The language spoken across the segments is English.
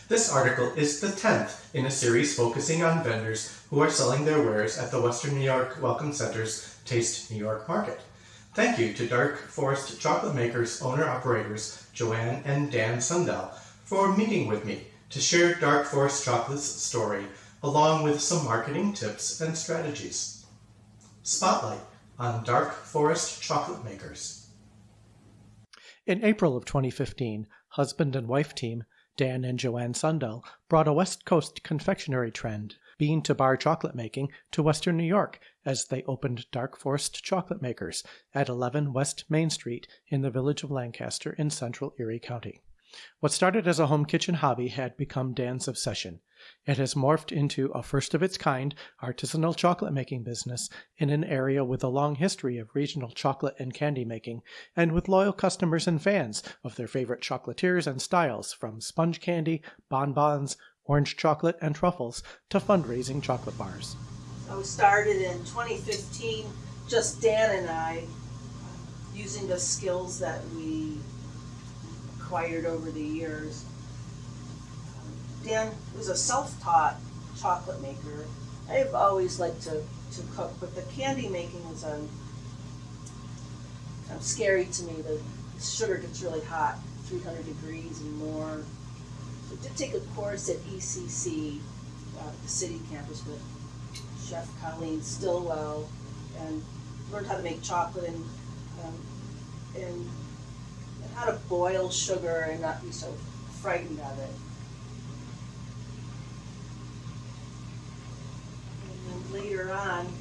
This article is the 10th in a series focusing on vendors who are selling their wares at the Western New York Welcome Center's Taste New York Market. Thank you to Dark Forest Chocolate Makers owner-operators JoAnne and Dan Sundell for meeting with me to share Dark Forest Chocolate's story along with some marketing tips and strategies. Spotlight on Dark Forest Chocolate Makers. In April of 2015, husband and wife team Dan and JoAnne Sundell brought a West Coast confectionery trend, bean-to-bar chocolate making, to Western New York as they opened Dark Forest Chocolate Makers at 11 West Main Street in the Village of Lancaster in central Erie County. What started as a home kitchen hobby had become Dan's obsession. It has morphed into a first-of-its-kind artisanal chocolate-making business in an area with a long history of regional chocolate and candy making, and with loyal customers and fans of their favorite chocolatiers and styles, from sponge candy, bonbons, orange chocolate, and truffles, to fundraising chocolate bars. So we started in 2015, just Dan and I, using the skills that we acquired over the years. Dan was a self-taught chocolate maker. I've always liked to cook, but the candy making was scary to me. The sugar gets really hot, 300 degrees and more. So I did take a course at ECC, the city campus, with Chef Colleen Stillwell, and learned how to make chocolate and how to boil sugar and not be so frightened of it. And then later on,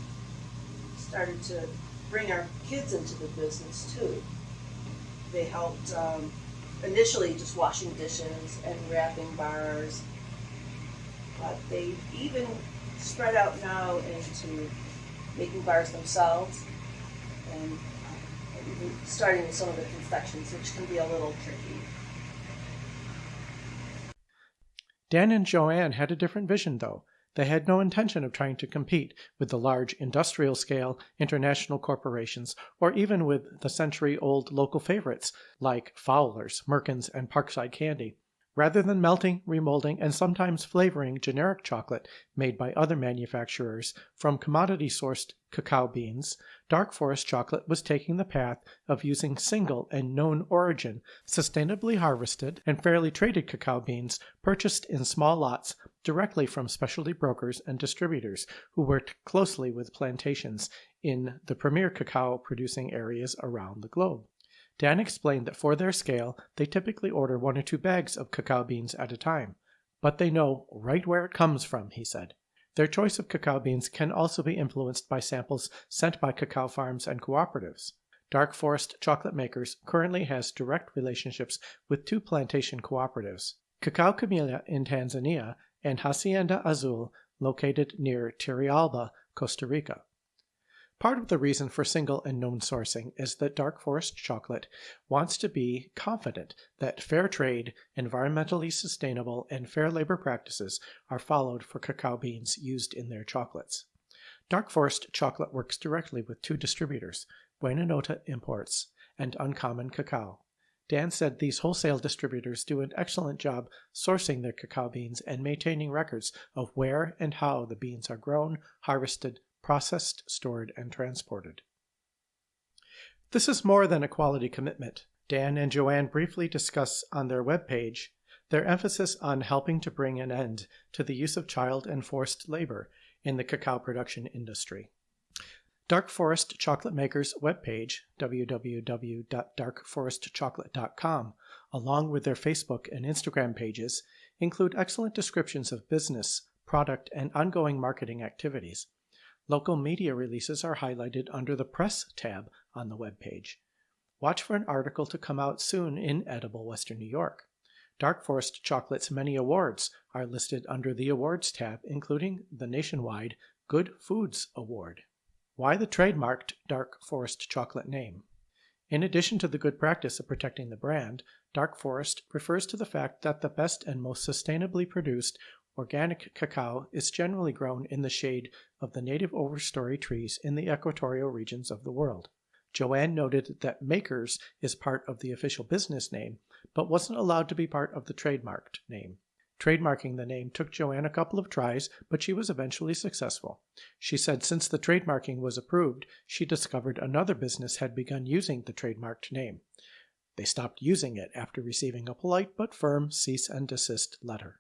started to bring our kids into the business too. They helped initially just washing dishes and wrapping bars, but they've even spread out now into making bars themselves and even starting with some of the confections, which can be a little tricky. Dan and JoAnne had a different vision, though. They had no intention of trying to compete with the large industrial-scale international corporations, or even with the century-old local favorites like Fowler's, Merkin's, and Parkside Candy. Rather than melting, remolding, and sometimes flavoring generic chocolate made by other manufacturers from commodity-sourced cacao beans, Dark Forest Chocolate was taking the path of using single and known origin, sustainably harvested and fairly traded cacao beans purchased in small lots directly from specialty brokers and distributors who worked closely with plantations in the premier cacao-producing areas around the globe. Dan explained that for their scale, they typically order 1 or 2 bags of cacao beans at a time. But they know right where it comes from, he said. Their choice of cacao beans can also be influenced by samples sent by cacao farms and cooperatives. Dark Forest Chocolate Makers currently has direct relationships with 2 plantation cooperatives, Cacao Camellia in Tanzania and Hacienda Azul, located near Turrialba, Costa Rica. Part of the reason for single and known sourcing is that Dark Forest Chocolate wants to be confident that fair trade, environmentally sustainable, and fair labor practices are followed for cacao beans used in their chocolates. Dark Forest Chocolate works directly with 2 distributors, Buena Nota Imports and Uncommon Cacao. Dan said these wholesale distributors do an excellent job sourcing their cacao beans and maintaining records of where and how the beans are grown, harvested, processed, stored, and transported. This is more than a quality commitment. Dan and JoAnne briefly discuss on their webpage their emphasis on helping to bring an end to the use of child and forced labor in the cacao production industry. Dark Forest Chocolate Makers webpage, www.darkforestchocolate.com, along with their Facebook and Instagram pages, include excellent descriptions of business, product, and ongoing marketing activities. Local media releases are highlighted under the Press tab on the webpage. Watch for an article to come out soon in Edible Western New York. Dark Forest Chocolate's many awards are listed under the Awards tab, including the nationwide Good Foods Award. Why the trademarked Dark Forest Chocolate name? In addition to the good practice of protecting the brand, Dark Forest refers to the fact that the best and most sustainably produced organic cacao is generally grown in the shade of the native overstory trees in the equatorial regions of the world. JoAnne noted that Makers is part of the official business name, but wasn't allowed to be part of the trademarked name. Trademarking the name took JoAnne a couple of tries, but she was eventually successful. She said since the trademarking was approved, she discovered another business had begun using the trademarked name. They stopped using it after receiving a polite but firm cease and desist letter.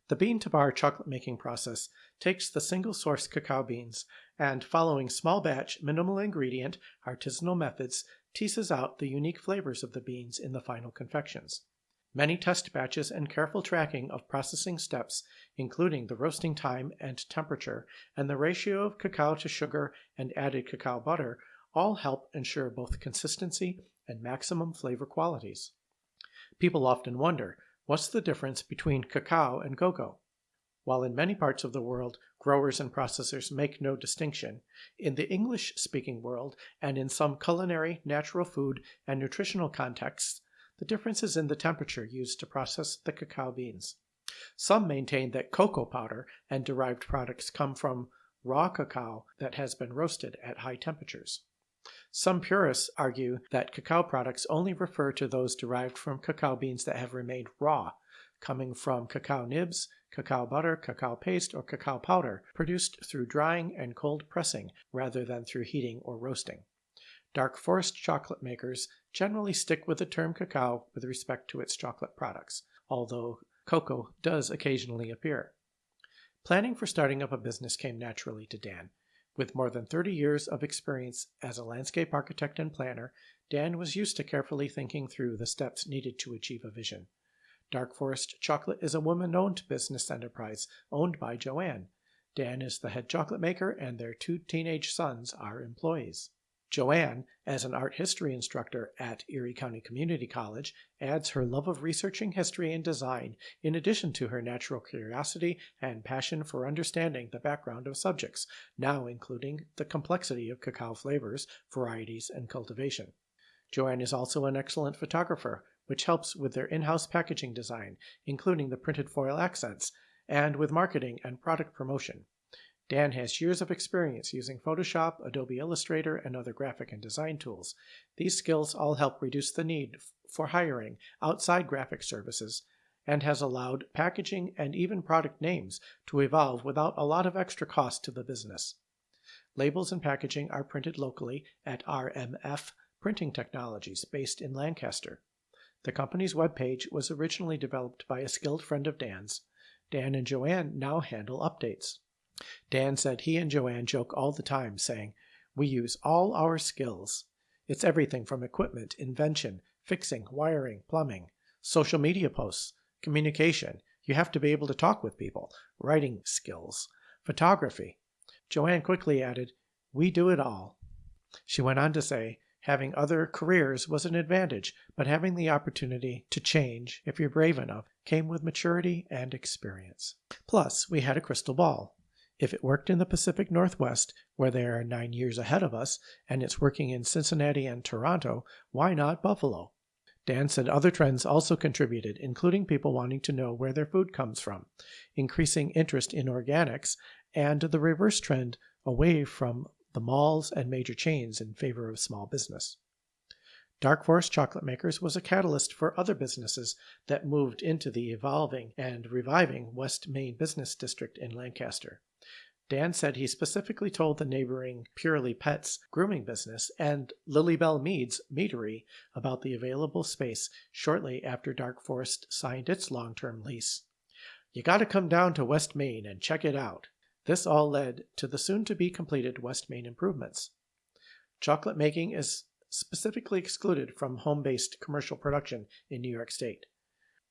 The bean-to-bar chocolate-making process takes the single-source cacao beans and, following small-batch, minimal-ingredient, artisanal methods, teases out the unique flavors of the beans in the final confections. Many test batches and careful tracking of processing steps, including the roasting time and temperature, and the ratio of cacao to sugar and added cacao butter, all help ensure both consistency and maximum flavor qualities. People often wonder, what's the difference between cacao and cocoa? While in many parts of the world, growers and processors make no distinction, in the English-speaking world and in some culinary, natural food, and nutritional contexts, the difference is in the temperature used to process the cacao beans. Some maintain that cocoa powder and derived products come from raw cacao that has been roasted at high temperatures. Some purists argue that cacao products only refer to those derived from cacao beans that have remained raw, coming from cacao nibs, cacao butter, cacao paste, or cacao powder, produced through drying and cold pressing rather than through heating or roasting. Dark forest chocolate makers generally stick with the term cacao with respect to its chocolate products, although cocoa does occasionally appear. Planning for starting up a business came naturally to Dan. With more than 30 years of experience as a landscape architect and planner, Dan was used to carefully thinking through the steps needed to achieve a vision. Dark Forest Chocolate is a woman-owned business enterprise owned by JoAnne. Dan is the head chocolate maker, and their 2 teenage sons are employees. JoAnne, as an art history instructor at Erie County Community College, adds her love of researching history and design in addition to her natural curiosity and passion for understanding the background of subjects, now including the complexity of cacao flavors, varieties, and cultivation. JoAnne is also an excellent photographer, which helps with their in-house packaging design, including the printed foil accents, and with marketing and product promotion. Dan has years of experience using Photoshop, Adobe Illustrator, and other graphic and design tools. These skills all help reduce the need for hiring outside graphic services and has allowed packaging and even product names to evolve without a lot of extra cost to the business. Labels and packaging are printed locally at RMF Printing Technologies based in Lancaster. The company's webpage was originally developed by a skilled friend of Dan's. Dan and JoAnne now handle updates. Dan said he and JoAnne joke all the time, saying, "We use all our skills. It's everything from equipment, invention, fixing, wiring, plumbing, social media posts, communication. You have to be able to talk with people, writing skills, photography." JoAnne quickly added, "We do it all." She went on to say, having other careers was an advantage, but having the opportunity to change, if you're brave enough, came with maturity and experience. Plus, we had a crystal ball. If it worked in the Pacific Northwest, where they are 9 years ahead of us, and it's working in Cincinnati and Toronto, why not Buffalo? Dan said other trends also contributed, including people wanting to know where their food comes from, increasing interest in organics, and the reverse trend away from the malls and major chains in favor of small business. Dark Forest Chocolate Makers was a catalyst for other businesses that moved into the evolving and reviving West Main Business District in Lancaster. Dan said he specifically told the neighboring Purely Pets grooming business and Lilybell Mead's meadery about the available space shortly after Dark Forest signed its long-term lease. "You gotta come down to West Main and check it out." This all led to the soon-to-be-completed West Main improvements. Chocolate making is specifically excluded from home-based commercial production in New York State.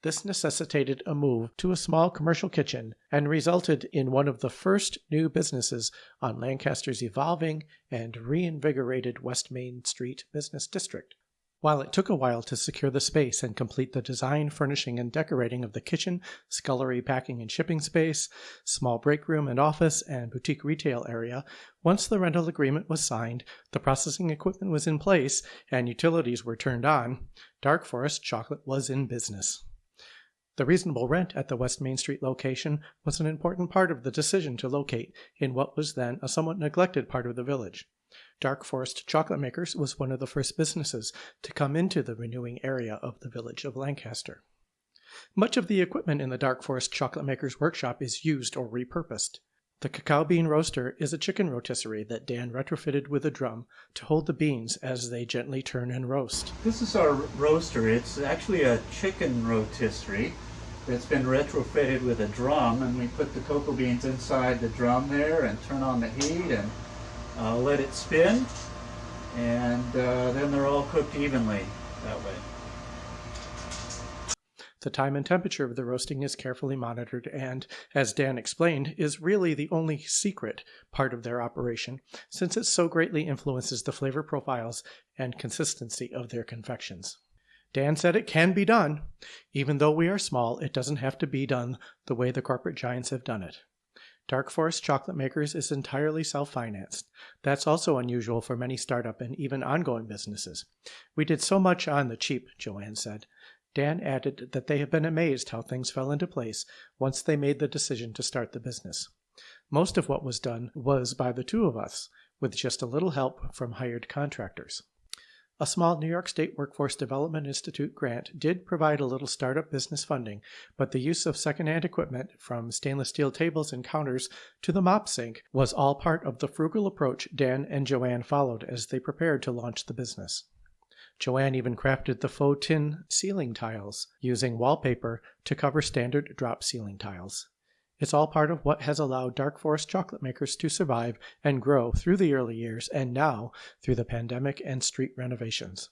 This necessitated a move to a small commercial kitchen and resulted in one of the first new businesses on Lancaster's evolving and reinvigorated West Main Street business district. While it took a while to secure the space and complete the design, furnishing, and decorating of the kitchen, scullery, packing and shipping space, small break room and office, and boutique retail area, once the rental agreement was signed, the processing equipment was in place, and utilities were turned on, Dark Forest Chocolate was in business. The reasonable rent at the West Main Street location was an important part of the decision to locate in what was then a somewhat neglected part of the village. Dark Forest Chocolate Makers was one of the first businesses to come into the renewing area of the Village of Lancaster. Much of the equipment in the Dark Forest Chocolate Maker's workshop is used or repurposed. The cacao bean roaster is a chicken rotisserie that Dan retrofitted with a drum to hold the beans as they gently turn and roast. This is our roaster. It's actually a chicken rotisserie that's been retrofitted with a drum, and we put the cocoa beans inside the drum there and turn on the heat and let it spin, and then they're all cooked evenly that way. The time and temperature of the roasting is carefully monitored and, as Dan explained, is really the only secret part of their operation, since it so greatly influences the flavor profiles and consistency of their confections. Dan said it can be done. Even though we are small, it doesn't have to be done the way the corporate giants have done it. Dark Forest Chocolate Makers is entirely self-financed. That's also unusual for many startup and even ongoing businesses. We did so much on the cheap, JoAnne said. Dan added that they have been amazed how things fell into place once they made the decision to start the business. Most of what was done was by the two of us, with just a little help from hired contractors. A small New York State Workforce Development Institute grant did provide a little startup business funding, but the use of secondhand equipment, from stainless steel tables and counters to the mop sink, was all part of the frugal approach Dan and JoAnne followed as they prepared to launch the business. JoAnne even crafted the faux tin ceiling tiles, using wallpaper to cover standard drop ceiling tiles. It's all part of what has allowed Dark Forest Chocolate Makers to survive and grow through the early years and now through the pandemic and street renovations.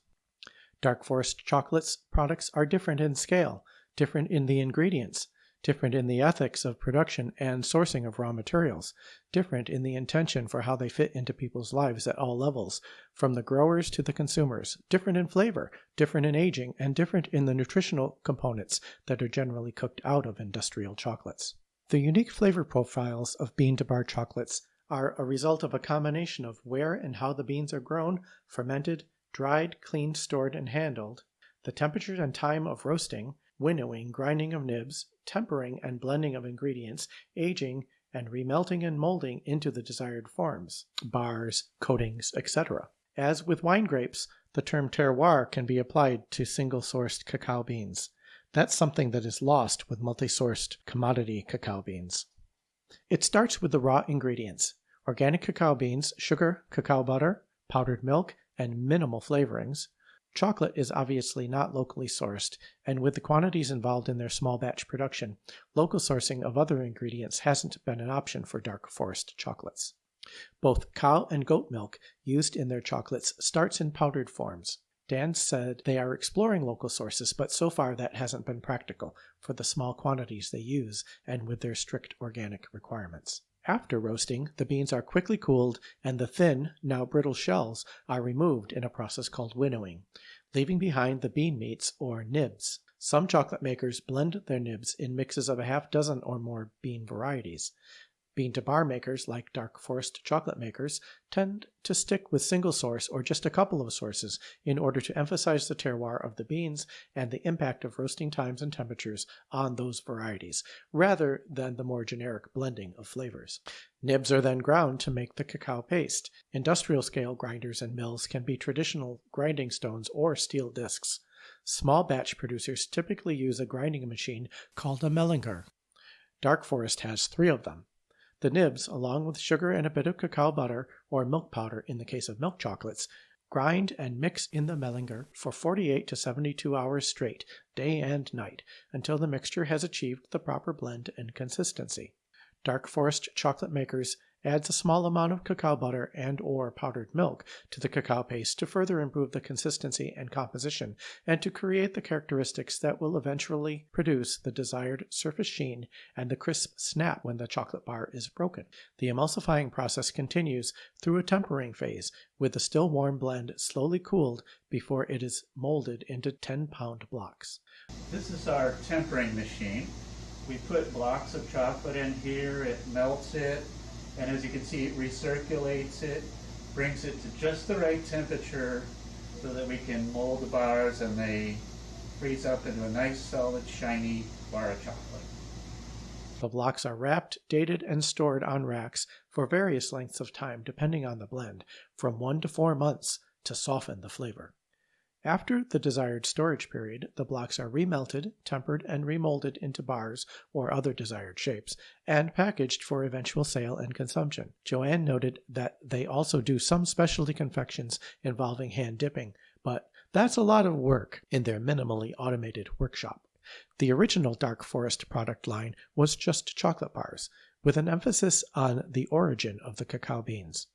Dark Forest Chocolate's products are different in scale, different in the ingredients, different in the ethics of production and sourcing of raw materials, different in the intention for how they fit into people's lives at all levels, from the growers to the consumers, different in flavor, different in aging, and different in the nutritional components that are generally cooked out of industrial chocolates. The unique flavor profiles of bean-to-bar chocolates are a result of a combination of where and how the beans are grown, fermented, dried, cleaned, stored, and handled, the temperature and time of roasting, winnowing, grinding of nibs, tempering and blending of ingredients, aging, and remelting and molding into the desired forms, bars, coatings, etc. As with wine grapes, the term terroir can be applied to single-sourced cacao beans. That's something that is lost with multi-sourced commodity cacao beans. It starts with the raw ingredients: organic cacao beans, sugar, cacao butter, powdered milk, and minimal flavorings. Chocolate is obviously not locally sourced, and with the quantities involved in their small batch production, local sourcing of other ingredients hasn't been an option for Dark Forest chocolates. Both cow and goat milk used in their chocolates starts in powdered forms. Dan said they are exploring local sources, but so far that hasn't been practical for the small quantities they use and with their strict organic requirements. After roasting, the beans are quickly cooled and the thin, now brittle shells are removed in a process called winnowing, leaving behind the bean meats or nibs. Some chocolate makers blend their nibs in mixes of a half dozen or more bean varieties. Bean-to-bar makers, like Dark Forest Chocolate Makers, tend to stick with single source or just a couple of sources in order to emphasize the terroir of the beans and the impact of roasting times and temperatures on those varieties, rather than the more generic blending of flavors. Nibs are then ground to make the cacao paste. Industrial-scale grinders and mills can be traditional grinding stones or steel discs. Small batch producers typically use a grinding machine called a mellinger. Dark Forest has 3 of them. The nibs, along with sugar and a bit of cacao butter or milk powder in the case of milk chocolates, grind and mix in the mellinger for 48 to 72 hours straight, day and night, until the mixture has achieved the proper blend and consistency. Dark Forest Chocolate Makers adds a small amount of cacao butter and or powdered milk to the cacao paste to further improve the consistency and composition and to create the characteristics that will eventually produce the desired surface sheen and the crisp snap when the chocolate bar is broken. The emulsifying process continues through a tempering phase with the still warm blend slowly cooled before it is molded into 10-pound blocks. This is our tempering machine. We put blocks of chocolate in here, it melts it, and as you can see, it recirculates it, brings it to just the right temperature so that we can mold the bars and they freeze up into a nice, solid, shiny bar of chocolate. The blocks are wrapped, dated, and stored on racks for various lengths of time depending on the blend, from 1 to 4 months, to soften the flavor. After the desired storage period, the blocks are remelted, tempered, and remolded into bars or other desired shapes, and packaged for eventual sale and consumption. JoAnne noted that they also do some specialty confections involving hand dipping, but that's a lot of work in their minimally automated workshop. The original Dark Forest product line was just chocolate bars, with an emphasis on the origin of the cacao beans.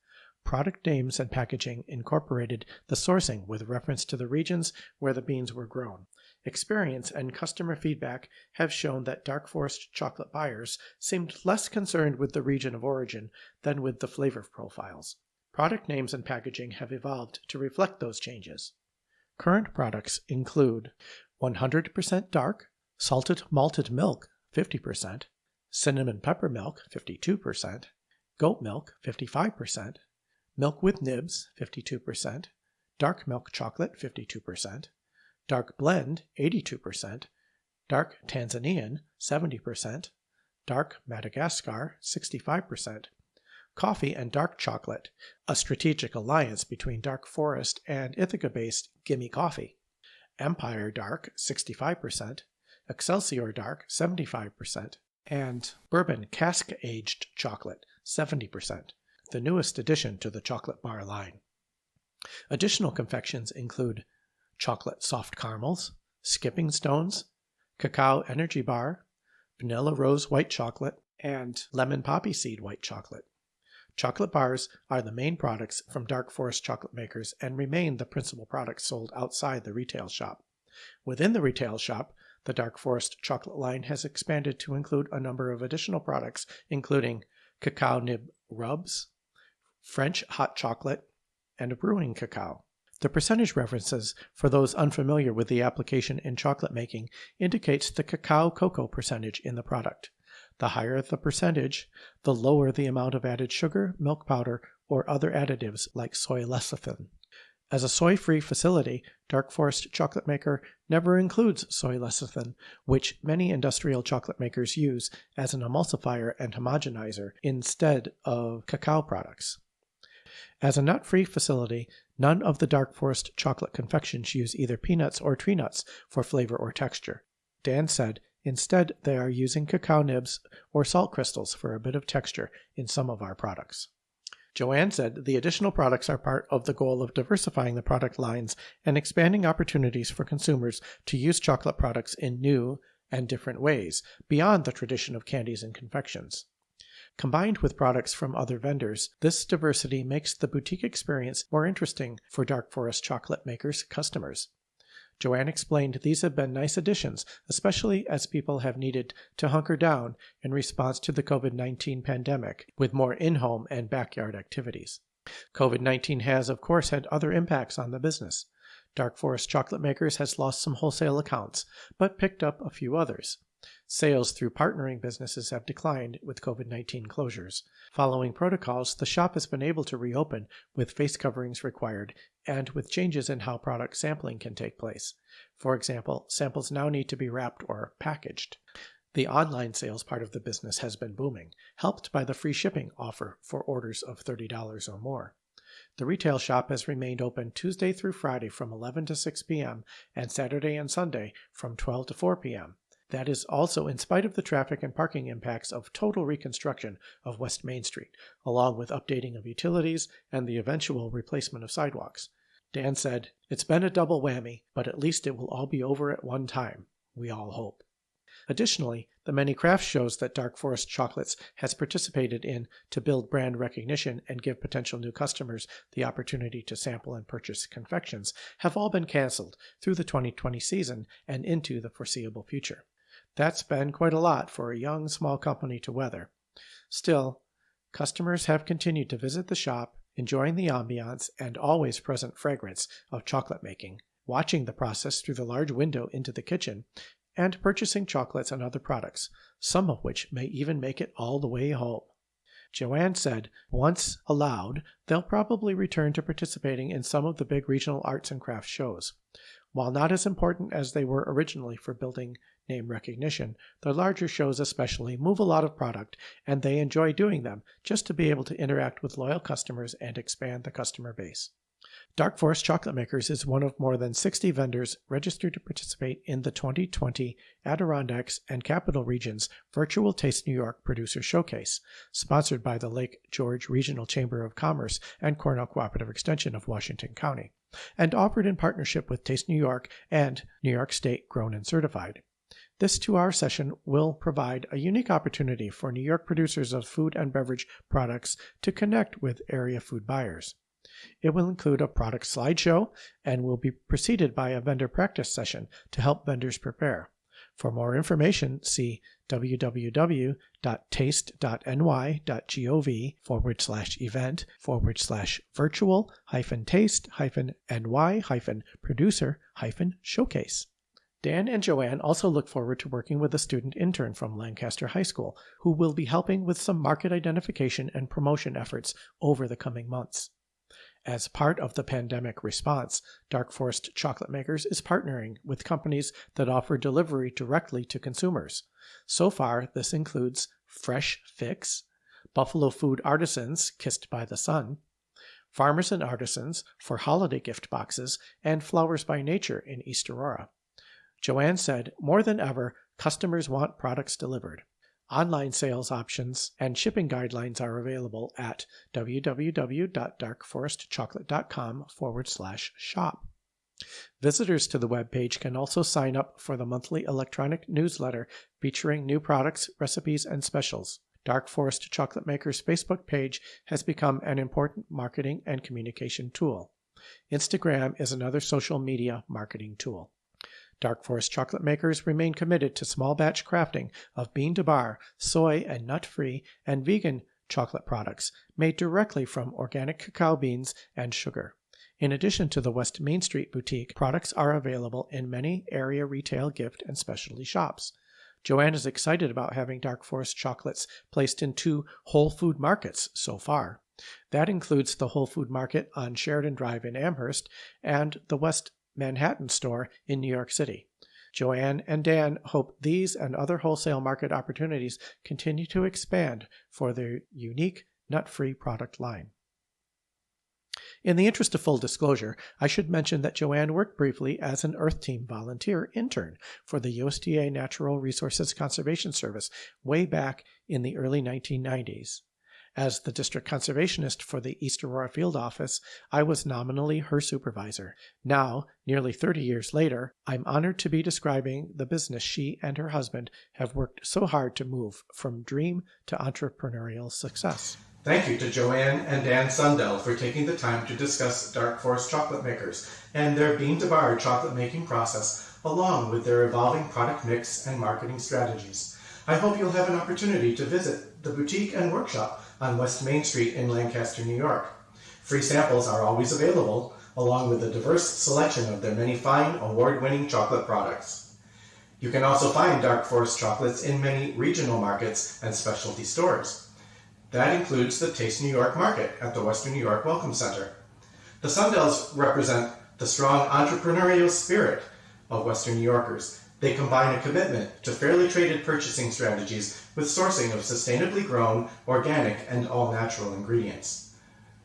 Product names and packaging incorporated the sourcing with reference to the regions where the beans were grown. Experience and customer feedback have shown that Dark Forest chocolate buyers seemed less concerned with the region of origin than with the flavor profiles. Product names and packaging have evolved to reflect those changes. Current products include 100% dark, salted malted milk 50%, cinnamon pepper milk 52%, goat milk 55%, milk with nibs 52%, dark milk chocolate 52%, dark blend 82%, dark Tanzanian 70%, dark Madagascar 65%, coffee and dark chocolate, a strategic alliance between Dark Forest and Ithaca-based Gimme Coffee, Empire Dark 65%, Excelsior Dark 75%, and Bourbon Cask-Aged Chocolate 70%, the newest addition to the chocolate bar line. Additional confections include chocolate soft caramels, skipping stones, cacao energy bar, vanilla rose white chocolate, and lemon poppy seed white chocolate. Chocolate bars are the main products from Dark Forest chocolate makers and remain the principal products sold outside the retail shop. Within the retail shop, the Dark Forest chocolate line has expanded to include a number of additional products, including cacao nib rubs, French hot chocolate, and brewing cacao. The percentage references, for those unfamiliar with the application in chocolate making, indicates the cacao-cocoa percentage in the product. The higher the percentage, the lower the amount of added sugar, milk powder, or other additives like soy lecithin. As a soy-free facility, Dark Forest chocolate maker never includes soy lecithin, which many industrial chocolate makers use as an emulsifier and homogenizer instead of cacao products. As a nut-free facility, none of the Dark Forest chocolate confections use either peanuts or tree nuts for flavor or texture. Dan said, instead, they are using cacao nibs or salt crystals for a bit of texture in some of our products. JoAnne said the additional products are part of the goal of diversifying the product lines and expanding opportunities for consumers to use chocolate products in new and different ways, beyond the tradition of candies and confections. Combined with products from other vendors, this diversity makes the boutique experience more interesting for Dark Forest chocolate makers' customers. JoAnne explained these have been nice additions, especially as people have needed to hunker down in response to the COVID-19 pandemic with more in-home and backyard activities. COVID-19 has, of course, had other impacts on the business. Dark Forest chocolate makers has lost some wholesale accounts, but picked up a few others. Sales through partnering businesses have declined with COVID-19 closures. Following protocols, the shop has been able to reopen with face coverings required and with changes in how product sampling can take place. For example, samples now need to be wrapped or packaged. The online sales part of the business has been booming, helped by the free shipping offer for orders of $30 or more. The retail shop has remained open Tuesday through Friday from 11 to 6 p.m. and Saturday and Sunday from 12 to 4 p.m. That is also in spite of the traffic and parking impacts of total reconstruction of West Main Street, along with updating of utilities and the eventual replacement of sidewalks. Dan said, "It's been a double whammy, but at least it will all be over at one time, we all hope." Additionally, the many craft shows that Dark Forest Chocolates has participated in to build brand recognition and give potential new customers the opportunity to sample and purchase confections have all been canceled through the 2020 season and into the foreseeable future. That's been quite a lot for a young, small company to weather. Still, customers have continued to visit the shop, enjoying the ambiance and always present fragrance of chocolate making, watching the process through the large window into the kitchen, and purchasing chocolates and other products, some of which may even make it all the way home. JoAnne said, once allowed, they'll probably return to participating in some of the big regional arts and crafts shows. While not as important as they were originally for building name recognition, the larger shows especially move a lot of product, and they enjoy doing them just to be able to interact with loyal customers and expand the customer base. Dark Forest Chocolate Makers is one of more than 60 vendors registered to participate in the 2020 Adirondacks and Capital Region's virtual Taste New York Producer Showcase, sponsored by the Lake George Regional Chamber of Commerce and Cornell Cooperative Extension of Washington County, and offered in partnership with Taste New York and New York State Grown and Certified. This 2-hour session will provide a unique opportunity for New York producers of food and beverage products to connect with area food buyers. It will include a product slideshow and will be preceded by a vendor practice session to help vendors prepare. For more information, see www.taste.ny.gov/event/virtual-taste-ny-producer-showcase. Dan and JoAnne also look forward to working with a student intern from Lancaster High School who will be helping with some market identification and promotion efforts over the coming months. As part of the pandemic response, Dark Forest Chocolate Makers is partnering with companies that offer delivery directly to consumers. So far, this includes Fresh Fix, Buffalo Food Artisans, Kissed by the Sun, Farmers and Artisans for holiday gift boxes, and Flowers by Nature in East Aurora. JoAnne said, more than ever, customers want products delivered. Online sales options and shipping guidelines are available at www.darkforestchocolate.com/shop. Visitors to the webpage can also sign up for the monthly electronic newsletter featuring new products, recipes, and specials. Dark Forest Chocolate Makers' Facebook page has become an important marketing and communication tool. Instagram is another social media marketing tool. Dark Forest Chocolate Makers remain committed to small batch crafting of bean-to-bar, soy and nut-free, and vegan chocolate products made directly from organic cacao beans and sugar. In addition to the West Main Street boutique, products are available in many area retail gift and specialty shops. JoAnne is excited about having Dark Forest chocolates placed in 2 Whole Food markets so far. That includes the Whole Food Market on Sheridan Drive in Amherst and the West Manhattan store in New York City. JoAnne and Dan hope these and other wholesale market opportunities continue to expand for their unique nut-free product line. In the interest of full disclosure, I should mention that JoAnne worked briefly as an Earth Team volunteer intern for the USDA Natural Resources Conservation Service way back in the early 1990s. As the district conservationist for the East Aurora field office, I was nominally her supervisor. Now, nearly 30 years later, I'm honored to be describing the business she and her husband have worked so hard to move from dream to entrepreneurial success. Thank you to JoAnne and Dan Sundell for taking the time to discuss Dark Forest Chocolate Makers and their bean-to-bar chocolate making process, along with their evolving product mix and marketing strategies. I hope you'll have an opportunity to visit the boutique and workshop on West Main Street in Lancaster, New York. Free samples are always available, along with a diverse selection of their many fine, award-winning chocolate products. You can also find Dark Forest chocolates in many regional markets and specialty stores. That includes the Taste New York Market at the Western New York Welcome Center. The Sundells represent the strong entrepreneurial spirit of Western New Yorkers. They combine a commitment to fairly traded purchasing strategies with sourcing of sustainably grown, organic, and all-natural ingredients.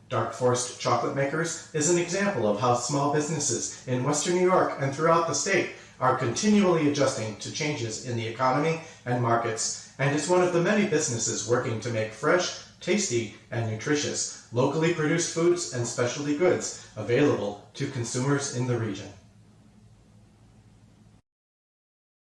Dark Forest Chocolate Makers is an example of how small businesses in Western New York and throughout the state are continually adjusting to changes in the economy and markets, and is one of the many businesses working to make fresh, tasty, and nutritious, locally produced foods and specialty goods available to consumers in the region.